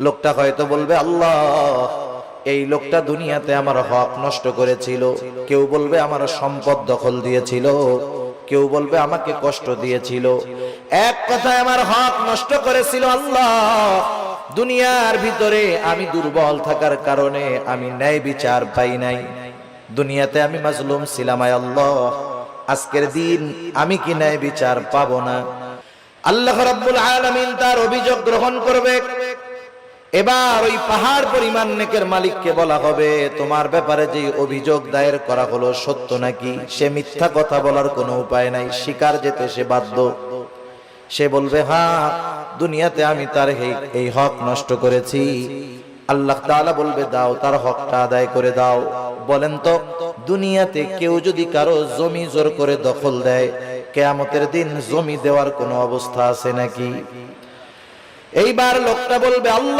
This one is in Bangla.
লোকটা হয়তো বলবে, আল্লাহ, এই লোকটা দুনিয়াতে আমার হক নষ্ট করেছিল। কেউ বলবে আমার সম্পদ দখল দিয়েছিল, কেউ বলবে আমাকে কষ্ট দিয়েছিল। এক কথায় আমার হক নষ্ট করেছিল আল্লাহ। দুনিয়ার ভিতরে আমি দুর্বল থাকার কারণে আমি ন্যায় বিচার পাই নাই। দুনিয়াতে আমি মাজলুম ছিলাম, আয় আল্লাহ, আজকের দিন আমি কি ন্যায় বিচার পাবো না? আল্লাহ রাব্বুল আলামিন তার অভিযোগ গ্রহণ করবে। এবার ওই পাহাড় পরিমাণ নেকের মালিককে বলা হবে, তোমার ব্যাপারে যে অভিযোগ দায়ের করা হলো সত্য নাকি? সে মিথ্যা কথা বলার কোনো উপায় নাই, স্বীকার যেতে সে বাধ্য। সে বলবে, হ্যাঁ, দুনিয়াতে আমি তার এই হক নষ্ট করেছি। আল্লাহ তাআলা বলবে, দাও, তার হকটা আদায় করে দাও। বলেন তো, দুনিয়াতে কেউ যদি কারো জমি জোর করে দখল দেয়, কিয়ামতের দিন জমি দেওয়ার কোনো অবস্থা আছে নাকি? এইবার লোকটা বলবে, আল্লাহ